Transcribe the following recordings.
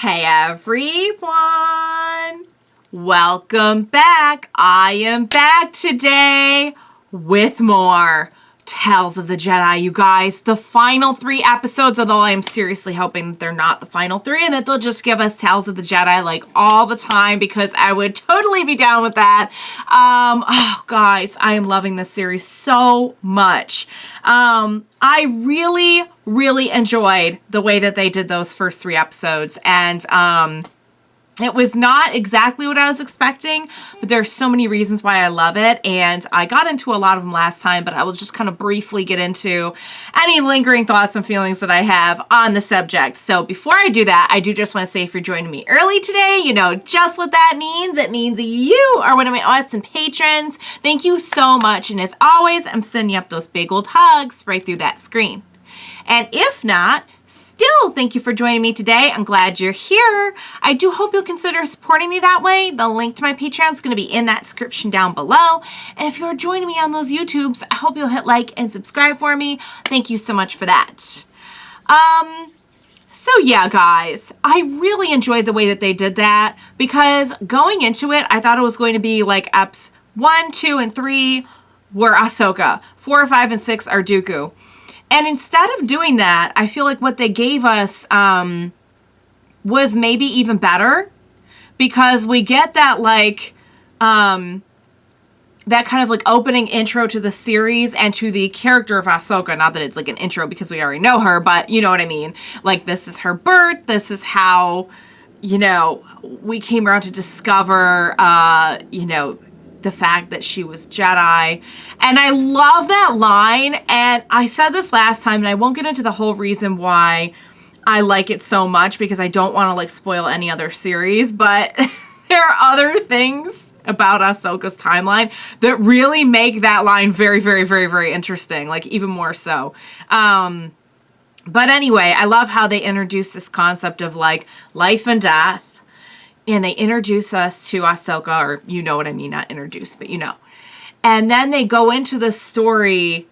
Hey everyone! Welcome back. I am back today with more Tales of the Jedi, you guys. The final 3 episodes, although I am seriously hoping that they're not the final 3 and that they'll just give us Tales of the Jedi like all the time, because I would totally be down with that. Oh, guys, I am loving this series so much. I really enjoyed the way that they did those first 3 episodes, and it was not exactly what I was expecting, but there's so many reasons why I love it, and I got into a lot of them last time, but I will just kind of briefly get into any lingering thoughts and feelings that I have on the subject. So before I do that, I do just want to say, if you're joining me early today, you know just what that means. It means that you are one of my awesome patrons. Thank you so much, and as always, I'm sending you up those big old hugs right through that screen. And if not, still, thank you for joining me today. I'm glad you're here. I do hope you'll consider supporting me that way. The link to my Patreon is going to be in that description down below. And if you're joining me on those YouTubes, I hope you'll hit like and subscribe for me. Thank you so much for that. So yeah, guys, I really enjoyed the way that they did that, because going into it, I thought it was going to be like eps 1, 2, and 3 were Ahsoka. 4, 5, and 6 are Dooku. And instead of doing that, I feel like what they gave us was maybe even better, because we get that like that kind of like opening intro to the series and to the character of Ahsoka. Not that it's like an intro because we already know her, but you know what I mean. Like, this is her birth. This is how, you know, we came around to discover, you know, the fact that she was Jedi. And I love that line. And I said this last time, and I won't get into the whole reason why I like it so much, because I don't want to like spoil any other series, but there are other things about Ahsoka's timeline that really make that line very interesting, like even more so. But anyway, I love how they introduce this concept of like life and death. And they introduce us to Ahsoka, or you know what I mean, not introduce, but you know. And then they go into the story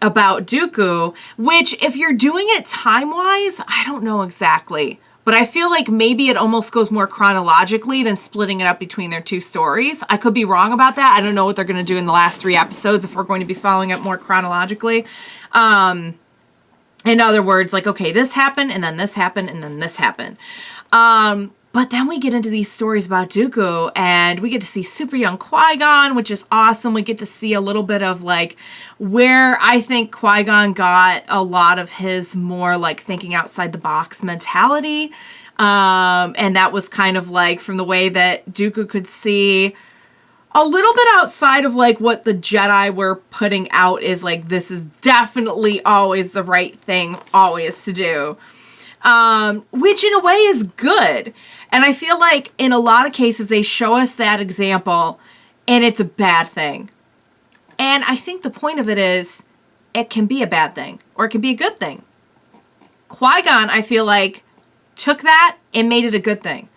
about Dooku, which if you're doing it time-wise, I don't know exactly. But I feel like maybe it almost goes more chronologically than splitting it up between their 2 stories. I could be wrong about that. I don't know what they're going to do in the last 3 episodes, if we're going to be following it more chronologically. In other words, like, okay, this happened, and then this happened, and then this happened. But then we get into these stories about Dooku, and we get to see super young Qui-Gon, which is awesome. We get to see a little bit of like where I think Qui-Gon got a lot of his more like thinking outside the box mentality. And that was kind of like from the way that Dooku could see a little bit outside of like what the Jedi were putting out is like, this is definitely always the right thing always to do. Which in a way is good. And I feel like in a lot of cases they show us that example and it's a bad thing. And I think the point of it is it can be a bad thing or it can be a good thing. Qui-Gon, I feel like, took that and made it a good thing.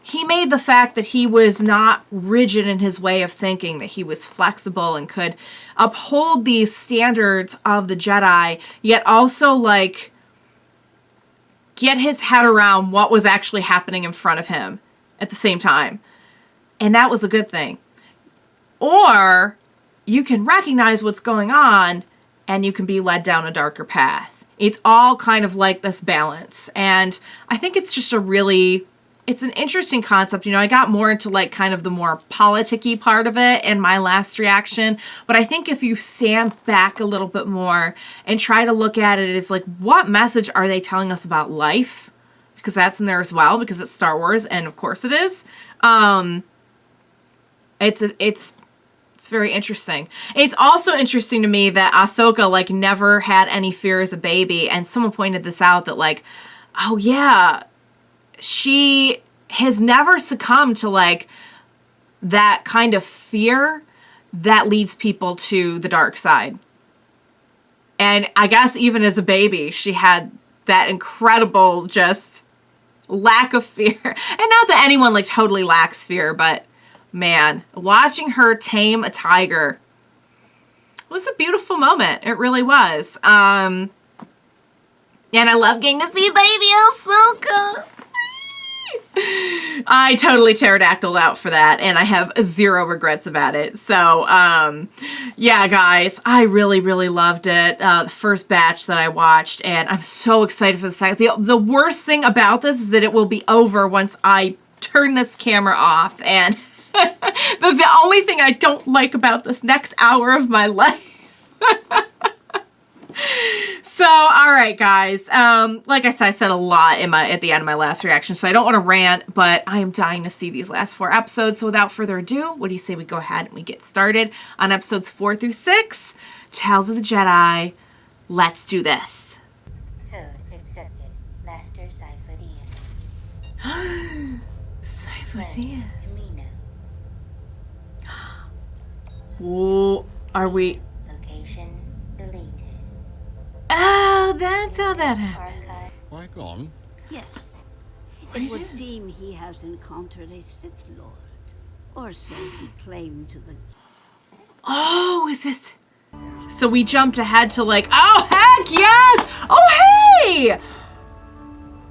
He made the fact that he was not rigid in his way of thinking, that he was flexible and could uphold these standards of the Jedi, yet also like get his head around what was actually happening in front of him at the same time. And that was a good thing. Or you can recognize what's going on and you can be led down a darker path. It's all kind of like this balance. And I think it's just it's an interesting concept. You know, I got more into like kind of the more politicky part of it in my last reaction. But I think if you stand back a little bit more and try to look at it as like, what message are they telling us about life? Because that's in there as well, because it's Star Wars, and of course it is. It's very interesting. It's also interesting to me that Ahsoka like never had any fear as a baby, and someone pointed this out that like, oh yeah, she has never succumbed to like that kind of fear that leads people to the dark side. And I guess even as a baby, she had that incredible just lack of fear. And not that anyone like totally lacks fear, but man, watching her tame a tiger was a beautiful moment. It really was. And I love getting to see baby Ahsoka. I totally pterodactyl out for that, and I have zero regrets about it. So, yeah, guys, I really, really loved it. The first batch that I watched, and I'm so excited for the second. The worst thing about this is that it will be over once I turn this camera off, and that's the only thing I don't like about this next hour of my life. So, all right, guys. Like I said a lot at the end of my last reaction, so I don't want to rant, but I am dying to see these last 4 episodes. So without further ado, what do you say we go ahead and we get started on episodes 4 through 6, Tales of the Jedi. Let's do this. Code accepted. Master Sifo-Dyas. Sifo-Dyas. Camino. Whoa, are we... Location deleted. Oh, that's how that happened. Archive. Qui-Gon? Yes. It would seem he has encountered a Sith Lord. Or so he claimed to the... Oh, is this... So we jumped ahead to like, oh, heck yes! Oh, hey!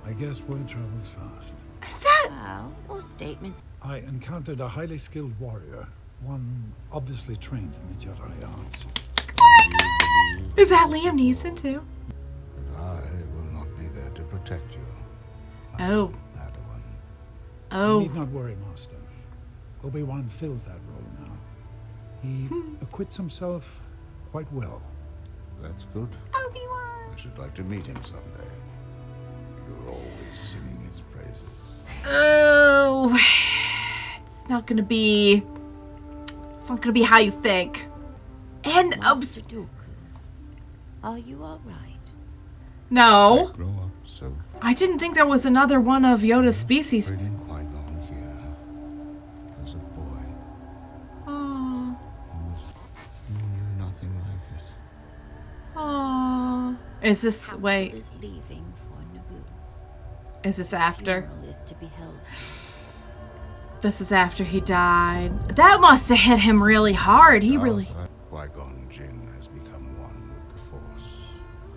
I guess word travels fast. Is that... Well, or statements. I encountered a highly skilled warrior, one obviously trained in the Jedi arts. Is that Liam Neeson too? But I will not be there to protect you. Oh. Padawan. You Oh. need not worry, Master. Obi-Wan fills that role now. He acquits himself quite well. That's good. Obi-Wan. I should like to meet him someday. You're always singing his praises. Oh. It's not gonna be how you think. And Master Dooku. Are you alright? no. I grow up so I didn't think there was another one of Yoda's species. bringing Qui-Gon here. As a boy, Oh. he knew nothing like it. Oh. Is this Council wait, is leaving for Naboo. is this after? Funeral is to be held. This is after he died. That must have hit him really hard. He really... Qui-Gon Jinn has become one with the Force.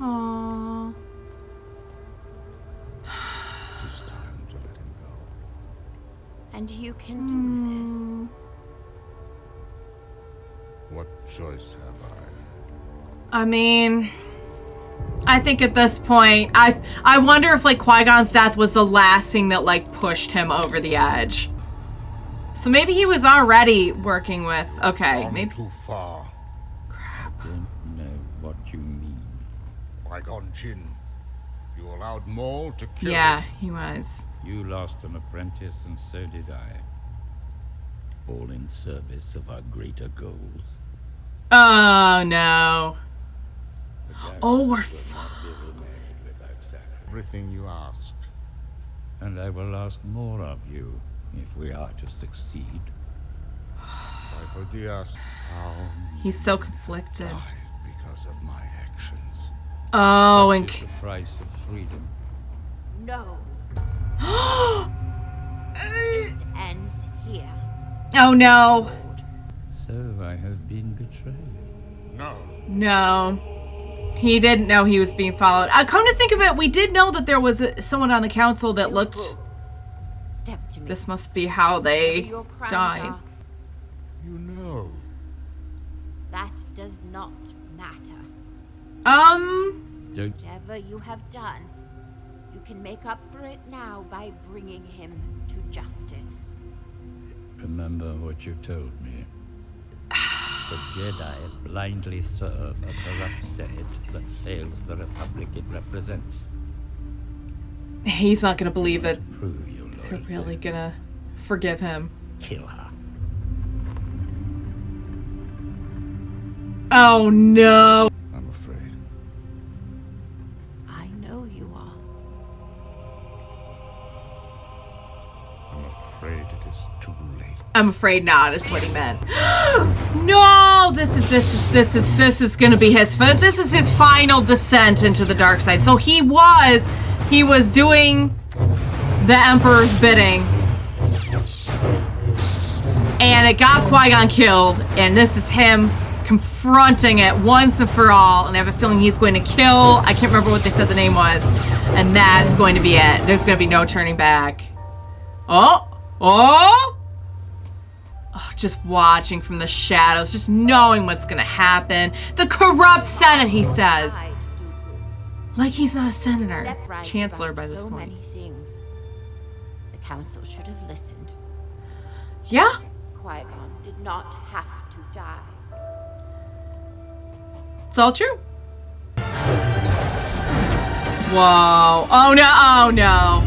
Aww. It is time to let him go. And you can do this. What choice have I mean... I think at this point, I wonder if like Qui-Gon's death was the last thing that like pushed him over the edge. So maybe he was already working with, okay, Gone maybe, too far. crap. Don't know what you mean. Qui-Gon Jinn, you allowed Maul to kill Yeah, him. he was. You lost an apprentice, and so did I. All in service of our greater goals. Oh no. The galaxy Oh, we're will not be remade without sacrifice. Everything you asked. And I will ask more of you if we are to succeed. Sifo-Dyas, how He's so conflicted. died because of my actions. Oh, Such and... is the price of freedom. No. This ends here. Oh no. So I have been betrayed. No. No. He didn't know he was being followed. Come to think of it, we did know that there was someone on the council that looked... Step to me. This must be how they Whatever your crimes died. are, You know. that does not matter. Don't Whatever you have done, you can make up for it now by bringing him to justice. remember what you told me. The Jedi blindly serve a corrupt Senate that fails the Republic it represents. He's not gonna believe that Prove your they're loyalty. really gonna forgive him. Kill her. Oh no. I'm afraid. I know you are. I'm afraid it is too late. I'm afraid not, is what he meant. No, this is gonna be his this is his final descent into the dark side. So he was doing the Emperor's bidding. And it got Qui-Gon killed, and this is him confronting it once and for all, and I have a feeling he's going to kill, I can't remember what they said the name was, and that's going to be it. There's going to be no turning back. Oh! Oh! Oh, just watching from the shadows, just knowing what's gonna happen. The corrupt Senate, he says. Right, Dooku. Like he's not a senator. Step right Chancellor about by this so point. many things. The council should have listened. Yeah. Qui-Gon did not have to die. It's all true. Whoa. Oh no, oh no.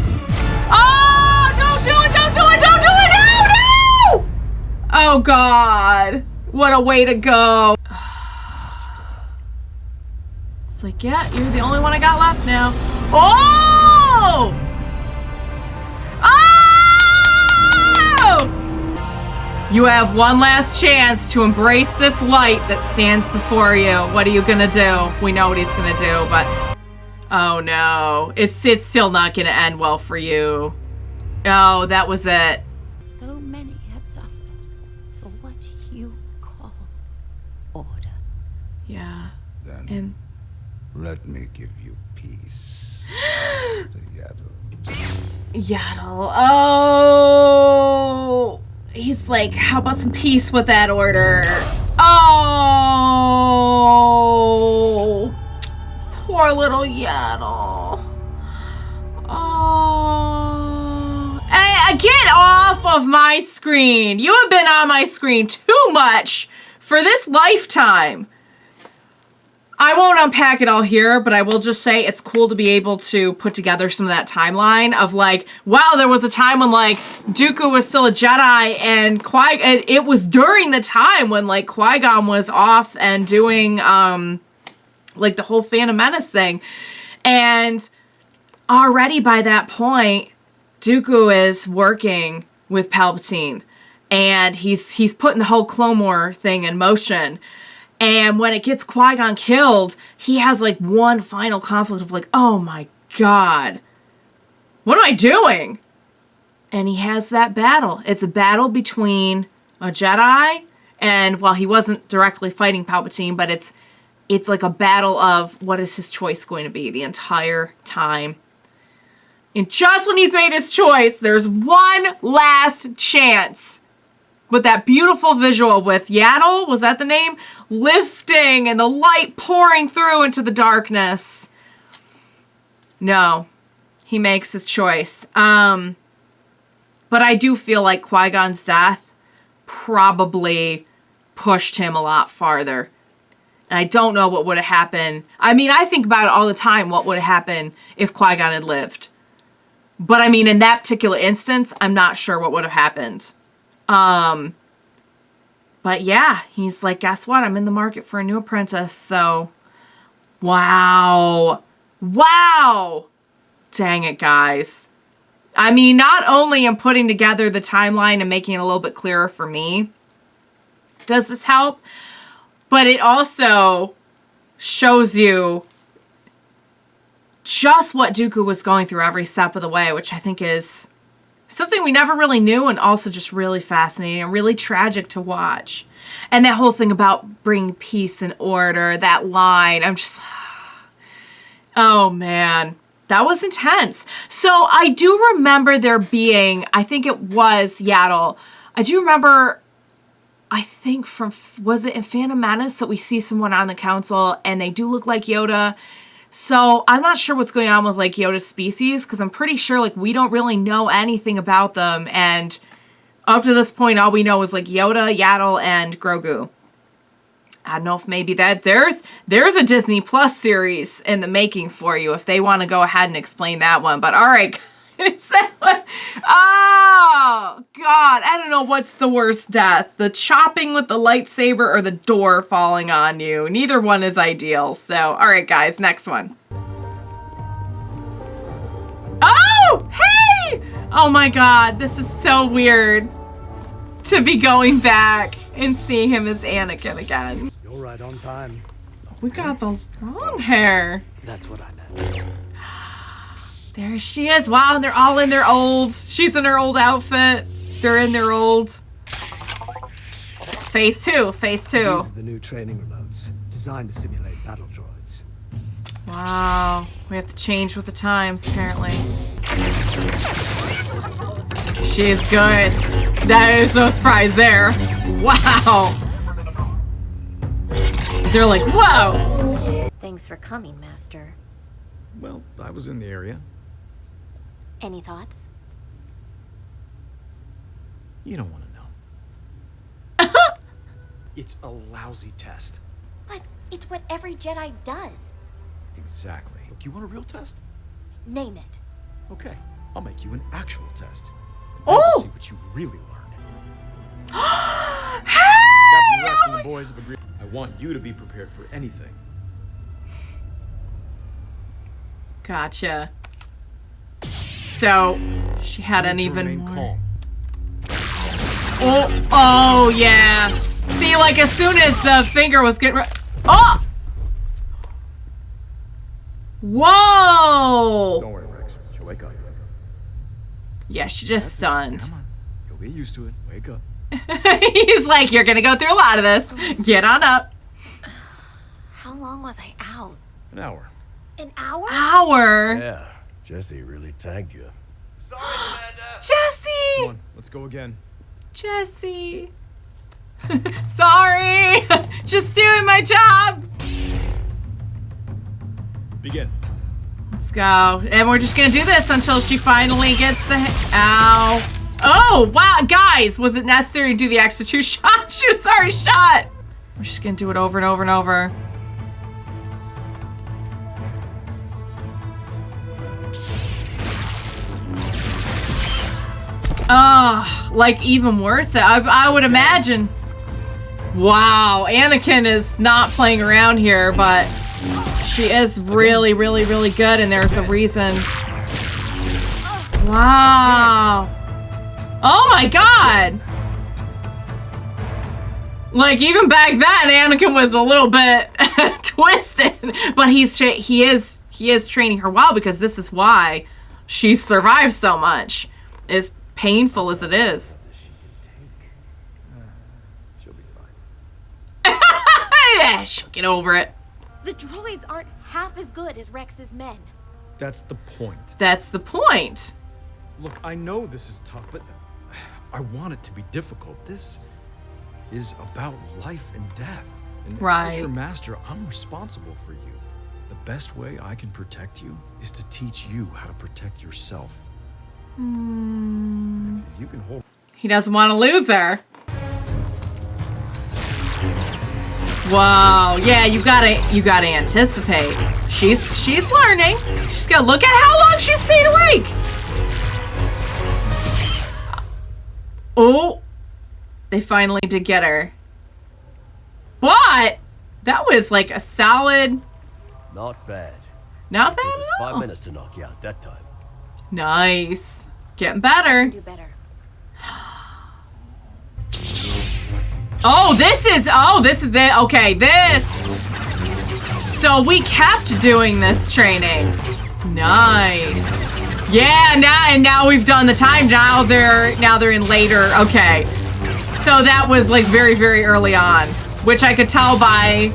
Oh, don't do it, don't do it, don't do it, no, no! Oh God. What a way to go. It's like, yeah, you're the only one I got left now. Oh! Oh! You have one last chance to embrace this light that stands before you. What are you gonna do? We know what he's gonna do, but oh no. It's still not gonna end well for you. Oh, that was it. So many have suffered for what you call order. Yeah. Then And let me give you peace. Mr. Yaddle. Yaddle. Oh, he's like, how about some peace with that order? Oh, poor little Yaddle. Oh, hey, get off of my screen. You have been on my screen too much for this lifetime. I won't unpack it all here, but I will just say it's cool to be able to put together some of that timeline of like, wow, there was a time when like Dooku was still a Jedi and it was during the time when like Qui-Gon was off and doing like the whole Phantom Menace thing. And already by that point, Dooku is working with Palpatine and he's putting the whole Clone War thing in motion. And when it gets Qui-Gon killed, he has like one final conflict of like, oh my God, what am I doing? And he has that battle. It's a battle between a Jedi and, well, he wasn't directly fighting Palpatine, but it's like a battle of what is his choice going to be the entire time. And just when he's made his choice, there's one last chance. With that beautiful visual with Yaddle, was that the name? Lifting and the light pouring through into the darkness. No, he makes his choice. But I do feel like Qui-Gon's death probably pushed him a lot farther. And I don't know what would have happened. I mean, I think about it all the time, what would have happened if Qui-Gon had lived. But I mean, in that particular instance, I'm not sure what would have happened. But yeah, he's like, guess what? I'm in the market for a new apprentice. So, wow. Wow. Dang it, guys. I mean, not only am putting together the timeline and making it a little bit clearer for me, does this help? But it also shows you just what Dooku was going through every step of the way, which I think is something we never really knew and also just really fascinating and really tragic to watch. And that whole thing about bringing peace and order, that line, I'm just, oh man, that was intense. So I do remember there being, I think it was Yaddle. I do remember, I think from, was it in Phantom Menace that we see someone on the council and they do look like Yoda? So I'm not sure what's going on with like Yoda's species because I'm pretty sure like we don't really know anything about them. And up to this point, all we know is like Yoda, Yaddle, and Grogu. I don't know if maybe that there's a Disney Plus series in the making for you if they want to go ahead and explain that one. But all right, oh God, I don't know what's the worst death, the chopping with the lightsaber or the door falling on you. Neither one is ideal. So all right, guys, next one. Oh, hey! Oh my God, this is so weird to be going back and seeing him as Anakin again. You're right on time. We got the long hair. That's what I meant. There she is. Wow, and they're all in their old. She's in her old outfit. They're in their old. Phase 2. Phase 2. These are the new training remotes, designed to simulate battle droids. Wow. We have to change with the times, apparently. She's good. That is no surprise there. Wow. They're like, whoa. Thanks for coming, Master. Well, I was in the area. Any thoughts? You don't want to know. It's a lousy test. But it's what every Jedi does. Exactly. Look, you want a real test? Name it. Okay, I'll make you an actual test. And then Oh! we'll see what you really learned. Captain Rex and the boys have agreed. I want you to be prepared for anything. Gotcha. So, she had an even more... calm. Oh, yeah. See, like, as soon as the finger was getting... Oh! Whoa! Don't worry, Rex. She'll wake up. Yeah, she just stunned. Come on. You'll get used to it. Wake up. He's like, you're gonna go through a lot of this. Get on up. How long was I out? An hour. An hour? Hour. Yeah, Jesse really tagged you. Jesse! Come on, let's go again. Jesse. Sorry. Just doing my job. Begin. Let's go. And we're just gonna do this until she finally gets the... Ow. Oh, wow. Guys, was it necessary to do the extra 2 shots? She was already shot. We're just gonna do it over and over and over. Like even worse. I would imagine. Wow, Anakin is not playing around here, but she is really, really, really good, and there's a reason. Wow. Oh my god. Like even back then, Anakin was a little bit twisted, but he is training her well, because this is why she survived so much. As painful as it is. She'll be fine. Yeah, she'll get over it. The droids aren't half as good as Rex's men. That's the point. That's the point. Look, I know this is tough, but I want it to be difficult. This is about life and death. And Right. as your master, I'm responsible for you. The best way I can protect you is to teach you how to protect yourself. If you can hold... He doesn't want to lose her. Whoa, yeah, you gotta anticipate. She's learning. She's gonna look at how long she stayed awake. Oh, they finally did get her. But that was like a solid. Not bad. Not Took bad us at 5 all. minutes to knock you out that time. Nice. Getting better. Do better. Oh, this is it. Okay, this. So we kept doing this training. Nice. Yeah, now we've done the time. Now they're in later. Okay. So that was like very, very early on, which I could tell by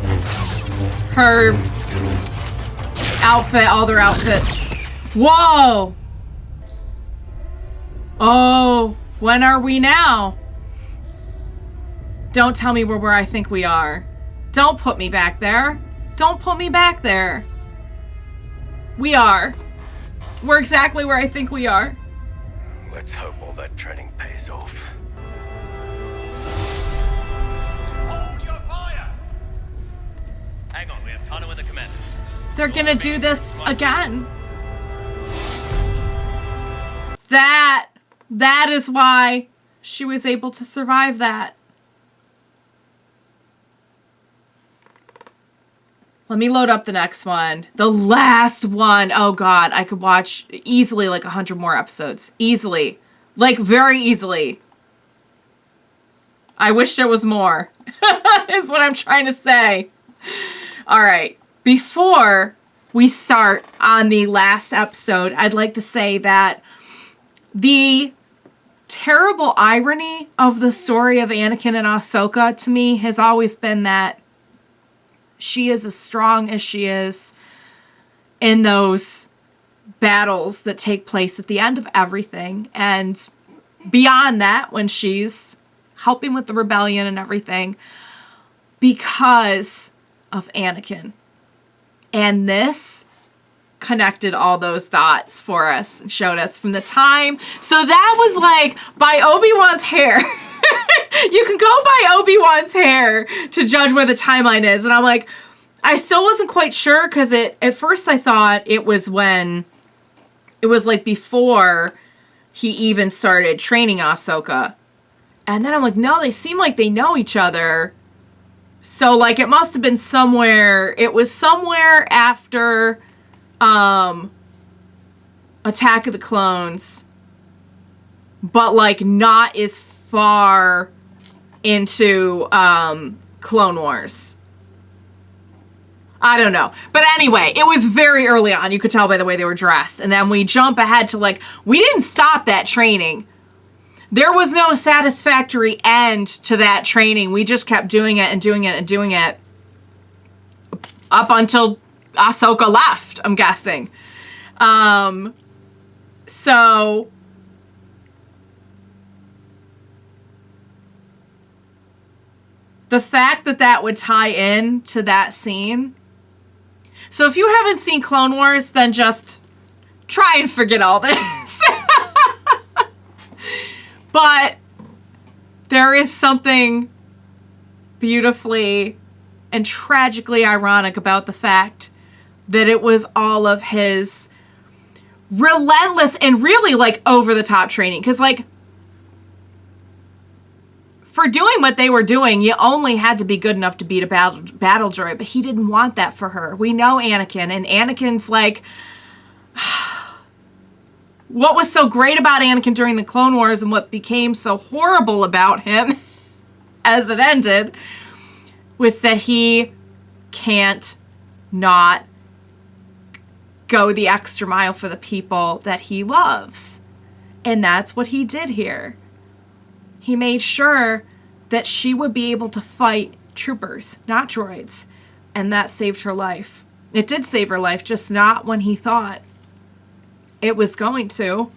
her outfit, all their outfits. Whoa. Oh, when are we now? Don't tell me we're where I think we are. Don't put me back there. Don't put me back there. We are. We're exactly where I think we are. Let's hope all that training pays off. Hold your fire! Hang on, we have Tano in the command. They're gonna do this again. That is why she was able to survive that. Let me load up the next one. The last one. Oh god, I could watch easily like 100 more episodes. Easily. Like very easily. I wish there was more. Is what I'm trying to say. Alright. Before we start on the last episode, I'd like to say that the terrible irony of the story of Anakin and Ahsoka to me has always been that she is as strong as she is in those battles that take place at the end of everything. And beyond that, when she's helping with the rebellion and everything, because of Anakin. And this connected all those dots for us and showed us from the time. So that was like by Obi-Wan's hair. You can go by Obi-Wan's hair to judge where the timeline is. And I'm like, I still wasn't quite sure, because at first I thought it was when it was like before he even started training Ahsoka. And then I'm like, no, they seem like they know each other. So like it must have been somewhere, it was somewhere after Attack of the Clones, but like not as far into Clone Wars. I don't know. But anyway, it was very early on. You could tell by the way they were dressed. And then we jump ahead to like, we didn't stop that training. There was no satisfactory end to that training. We just kept doing it and doing it and doing it up until Ahsoka left, I'm guessing. So the fact that that would tie in to that scene. So if you haven't seen Clone Wars, then just try and forget all this. But there is something beautifully and tragically ironic about the fact that it was all of his relentless and really like over the top training. Because like for doing what they were doing, you only had to be good enough to beat a battle droid, but he didn't want that for her. We know Anakin, and Anakin's like, what was so great about Anakin during the Clone Wars and what became so horrible about him as it ended was that he can't not go the extra mile for the people that he loves. And that's what he did here. He made sure that she would be able to fight troopers, not droids. And that saved her life. It did save her life, just not when he thought it was going to.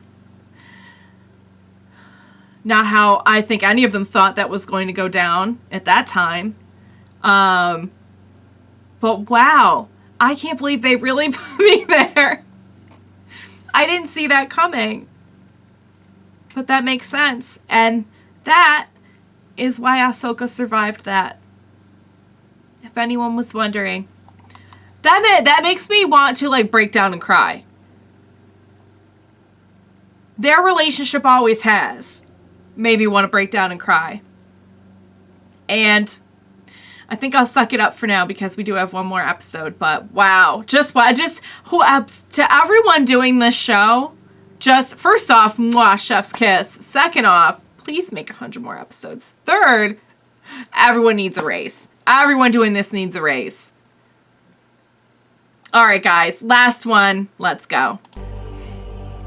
Not how I think any of them thought that was going to go down at that time. But wow, I can't believe they really put me there. I didn't see that coming. But that makes sense. And that is why Ahsoka survived that. If anyone was wondering. That makes me want to like break down and cry. Their relationship always has made me want to break down and cry. And I think I'll suck it up for now because we do have one more episode. But wow, to everyone doing this show, just first off, mwah, chef's kiss. Second off, please make 100 more episodes. Third, everyone needs a raise. Everyone doing this needs a raise. All right, guys, last one. Let's go.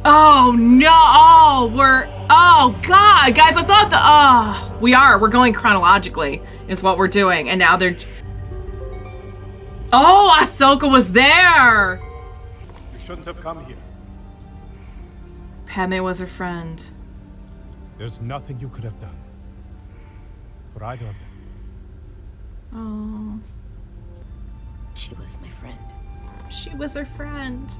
Oh no! Oh God, guys! I thought we're going chronologically, is what we're doing, and now they're. Oh, Ahsoka was there. You shouldn't have come here. Padme was her friend. There's nothing you could have done for either of them. Oh. She was my friend. She was her friend.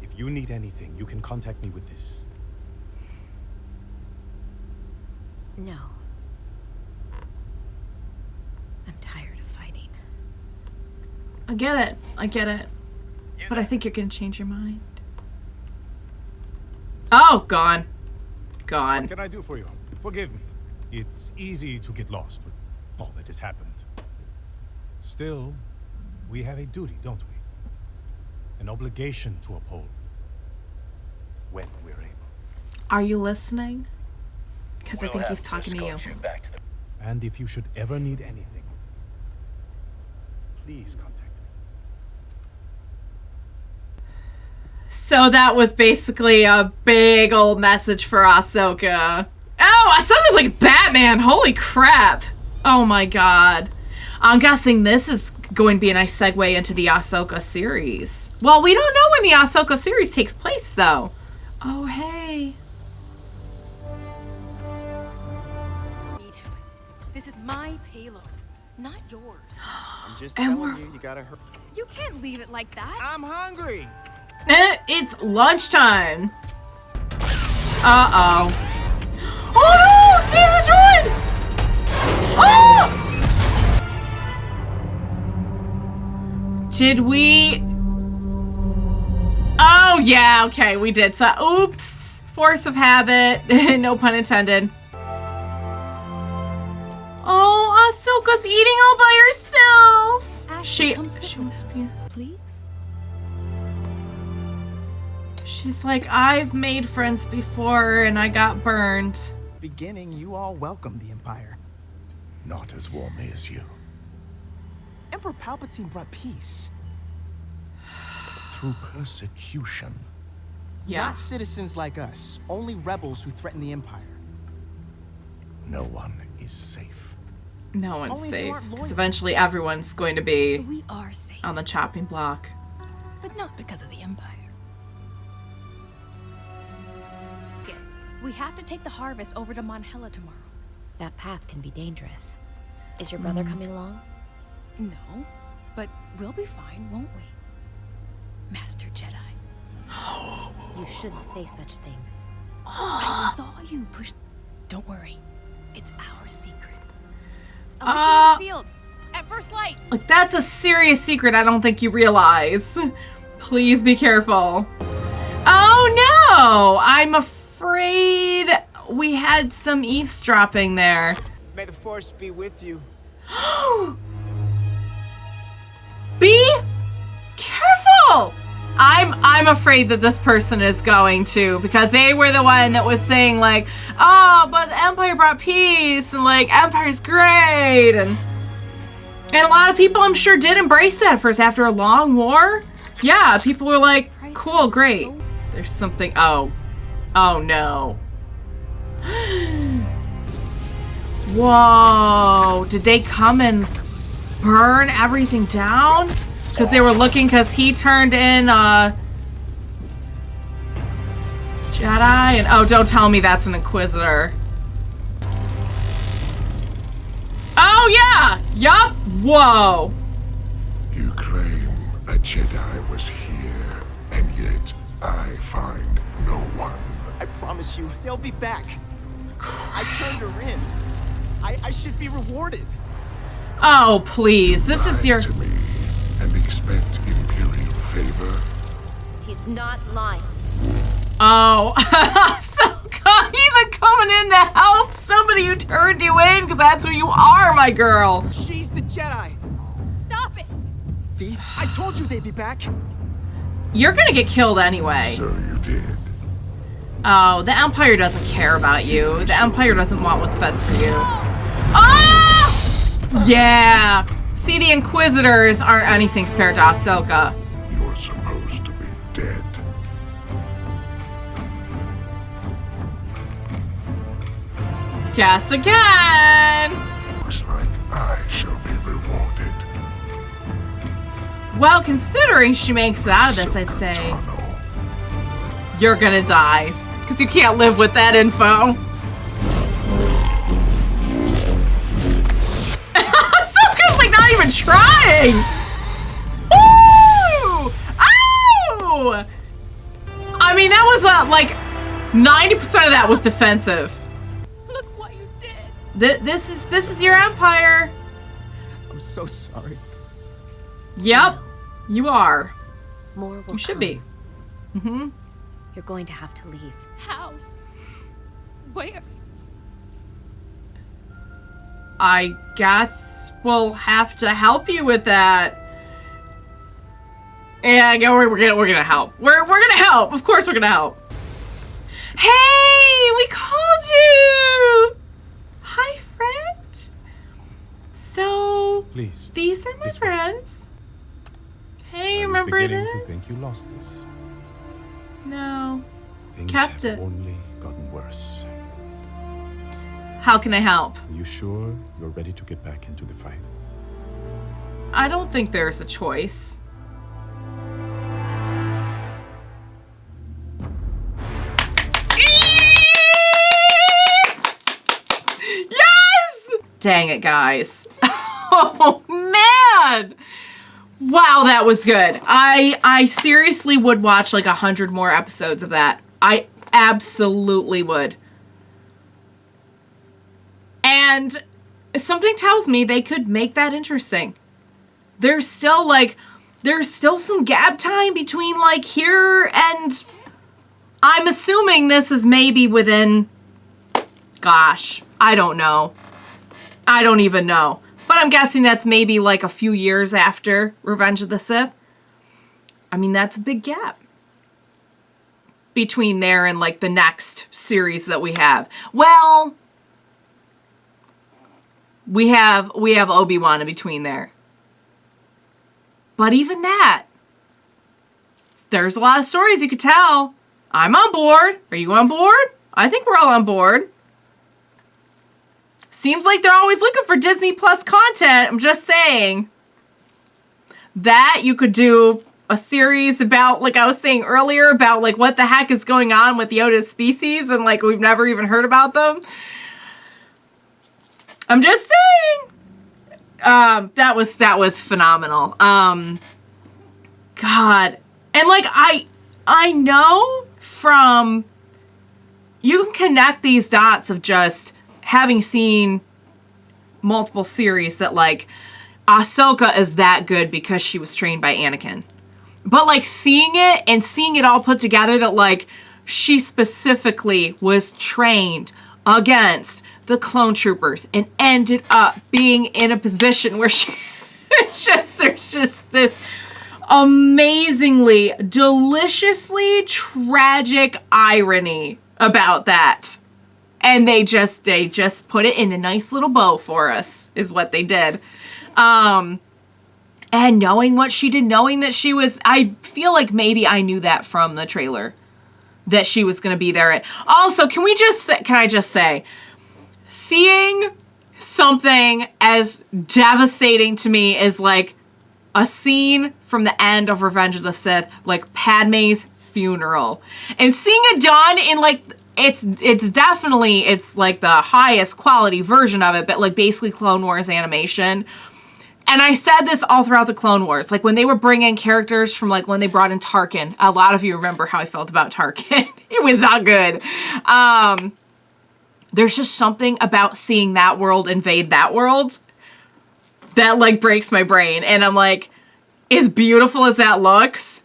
If you need anything, you can contact me with this. No. I'm tired of fighting. I get it. But I think you're gonna change your mind. Oh, gone. What can I do for you? Forgive me. It's easy to get lost with all that has happened. Still, we have a duty, don't we? An obligation to uphold. When we're able. Are you listening? Because I think he's talking to you. And if you should ever need anything, please contact me. So that was basically a big old message for Ahsoka. Oh, Ahsoka's like Batman. Holy crap. Oh my God. I'm guessing this is going to be a nice segue into the Ahsoka series. Well, we don't know when the Ahsoka series takes place, though. Oh, hey. my payload, not yours. I'm just And telling you, you gotta hurry. You can't leave it like that. I'm hungry. It's lunchtime. Uh-oh. Oh no! Save the droid! Oh! Did we... Oh, yeah, okay, we did. So, oops. Force of habit. No pun intended. Oh, Ahsoka's eating all by herself. Ashley, come sit with us, please. She's like, I've made friends before and I got burned. Beginning, you all welcomed the Empire. Not as warmly as you. Emperor Palpatine brought peace. Through persecution. Yeah. Not citizens like us, only rebels who threaten the Empire. No one is safe. No one's Only if you safe. aren't 'Cause loyal. eventually everyone's going to be We are safe, on the chopping block. but not because of the Empire. We have to take the harvest over to Mon Hela tomorrow. That path can be dangerous. Is your brother coming along? No, but we'll be fine, won't we? Master Jedi. You shouldn't say such things. I saw you push. Don't worry, it's our secret. I'll meet you in the field at first light. Like, that's a serious secret I don't think you realize. Please be careful. Oh no! I'm afraid we had some eavesdropping there. May the Force be with you. Be careful! I'm afraid that this person is going to, because they were the one that was saying like, oh, but the Empire brought peace and like Empire's great, and a lot of people I'm sure did embrace that first after a long war. Yeah, people were like, cool, great. There's something. Oh no. Whoa, did they come and burn everything down? Because they were looking, because he turned in Jedi, and oh, don't tell me that's an Inquisitor. Oh yeah, yup, whoa. You claim a Jedi was here, and yet I find no one. I promise you, they'll be back. I turned her in. I should be rewarded. Oh please, this is your. To me and expect Imperial favor. He's not lying. Oh, so even coming in to help somebody who turned you in, because that's who you are, my girl. She's the Jedi. Stop it! See, I told you they'd be back. You're gonna get killed anyway. So you did. Oh, the Empire doesn't care about you. The Empire doesn't want what's best for you. Oh! Yeah. See, the Inquisitors aren't anything compared to Ahsoka. You're supposed to be dead. Guess again. Looks like I shall be rewarded. Well, considering she makes it out of this, I'd say Tunnel. you're gonna die. Because you can't live with that info. Ahsoka's like not even trying. Ooh! Ow! I mean, that was like 90% of that was defensive. Look what you did. This is your Empire. I'm so sorry. Yep, you are. More will You should come. be. Mm-hmm. You're going to have to leave. How? Where? I guess we'll have to help you with that. Yeah, we're gonna help. We're gonna help. Of course, we're gonna help. Hey, we called you. Hi, friend. So, Please. these are my This way. friends. Hey, I was remember beginning this? to think you lost this. No. Things Kept have it. only gotten worse. How can I help? Are you sure you're ready to get back into the fight? I don't think there's a choice. Yes! Dang it, guys. Oh, man. Wow, that was good. I seriously would watch like 100 more episodes of that. I absolutely would. And something tells me they could make that interesting. There's still some gap time between like here and I'm assuming this is maybe within, gosh, I don't know. I don't even know. But I'm guessing that's maybe like a few years after Revenge of the Sith. I mean, that's a big gap between there and like the next series that we have. Well, we have Obi-Wan in between there. But even that, there's a lot of stories you could tell. I'm on board. Are you on board? I think we're all on board. Seems like they're always looking for Disney Plus content. I'm just saying. That you could do a series about, like I was saying earlier, about like what the heck is going on with Yoda's species and like we've never even heard about them. I'm just saying. That was phenomenal. God. And like I know from, you can connect these dots of just having seen multiple series that like Ahsoka is that good because she was trained by Anakin. But like seeing it all put together that like she specifically was trained against the clone troopers and ended up being in a position where she there's just this amazingly, deliciously tragic irony about that. And they just put it in a nice little bow for us, is what they did. And knowing what she did, knowing that she was, I feel like maybe I knew that from the trailer, that she was going to be there. Also, can I just say, seeing something as devastating to me as like a scene from the end of Revenge of the Sith, like Padme's funeral, and seeing it done in like, it's definitely, it's like the highest quality version of it, but like basically Clone Wars animation. And I said this all throughout the Clone Wars, like when they were bringing characters from like when they brought in Tarkin, a lot of you remember how I felt about Tarkin. It was not good. There's just something about seeing that world invade that world that like breaks my brain. And I'm like, as beautiful as that looks,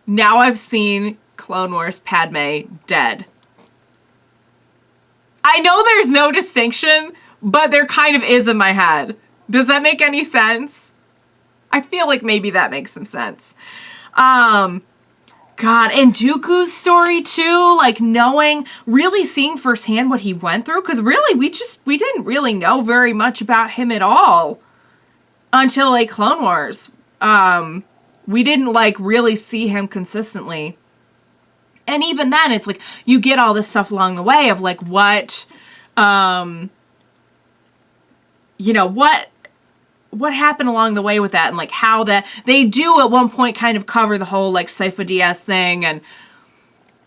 now I've seen Clone Wars Padme dead. I know there's no distinction, but there kind of is in my head. Does that make any sense? I feel like maybe that makes some sense. God, and Dooku's story too, like really seeing firsthand what he went through, because really we didn't really know very much about him at all until like Clone Wars. We didn't like really see him consistently. And even then it's like you get all this stuff along the way of like what happened along the way with that, and like how that they do at one point kind of cover the whole like Sifo Dyas thing,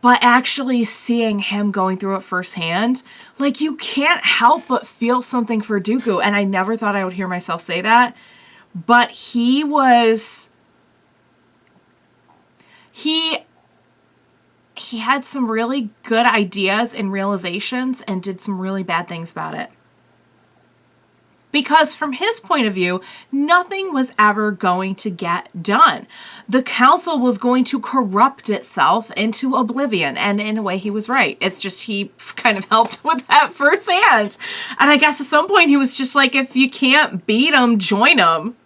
but actually seeing him going through it firsthand, like you can't help but feel something for Dooku. And I never thought I would hear myself say that, but he had some really good ideas and realizations and did some really bad things about it. Because from his point of view, nothing was ever going to get done. The council was going to corrupt itself into oblivion. And in a way, he was right. It's just he kind of helped with that firsthand. And I guess at some point he was just like, if you can't beat them, join them.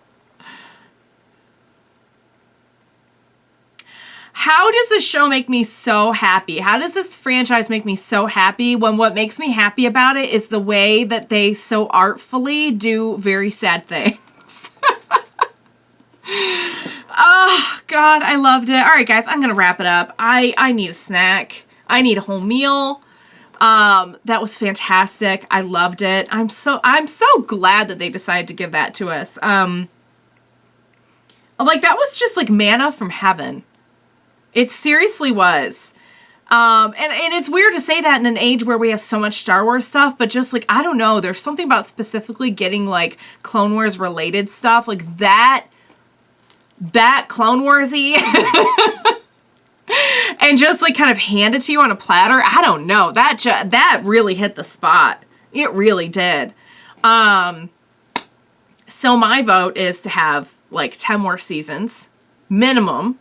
How does this show make me so happy? How does this franchise make me so happy when what makes me happy about it is the way that they so artfully do very sad things? Oh, God, I loved it. All right, guys, I'm going to wrap it up. I need a snack. I need a whole meal. That was fantastic. I loved it. I'm so glad that they decided to give that to us. Like, that was just like manna from heaven. It seriously was. And it's weird to say that in an age where we have so much Star Wars stuff, but just like, I don't know, there's something about specifically getting like Clone Wars related stuff like that Clone Warsy and just like kind of hand it to you on a platter. I don't know. That really hit the spot. It really did. So my vote is to have like 10 more seasons minimum.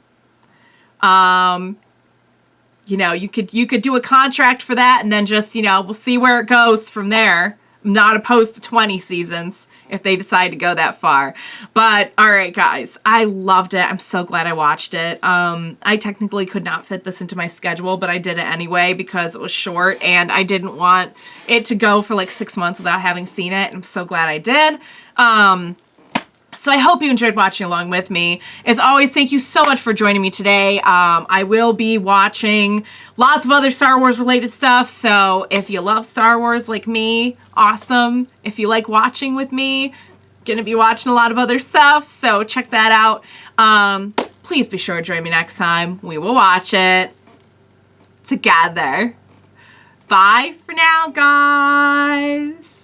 You know, you could do a contract for that and then just, you know, we'll see where it goes from there. I'm not opposed to 20 seasons if they decide to go that far. But all right, guys, I loved it. I'm so glad I watched it. I technically could not fit this into my schedule, but I did it anyway because it was short and I didn't want it to go for like 6 months without having seen it. And I'm so glad I did. So I hope you enjoyed watching along with me. As always, thank you so much for joining me today. I will be watching lots of other Star Wars related stuff. So if you love Star Wars like me, awesome. If you like watching with me, gonna be watching a lot of other stuff. So check that out. Please be sure to join me next time. We will watch it together. Bye for now, guys.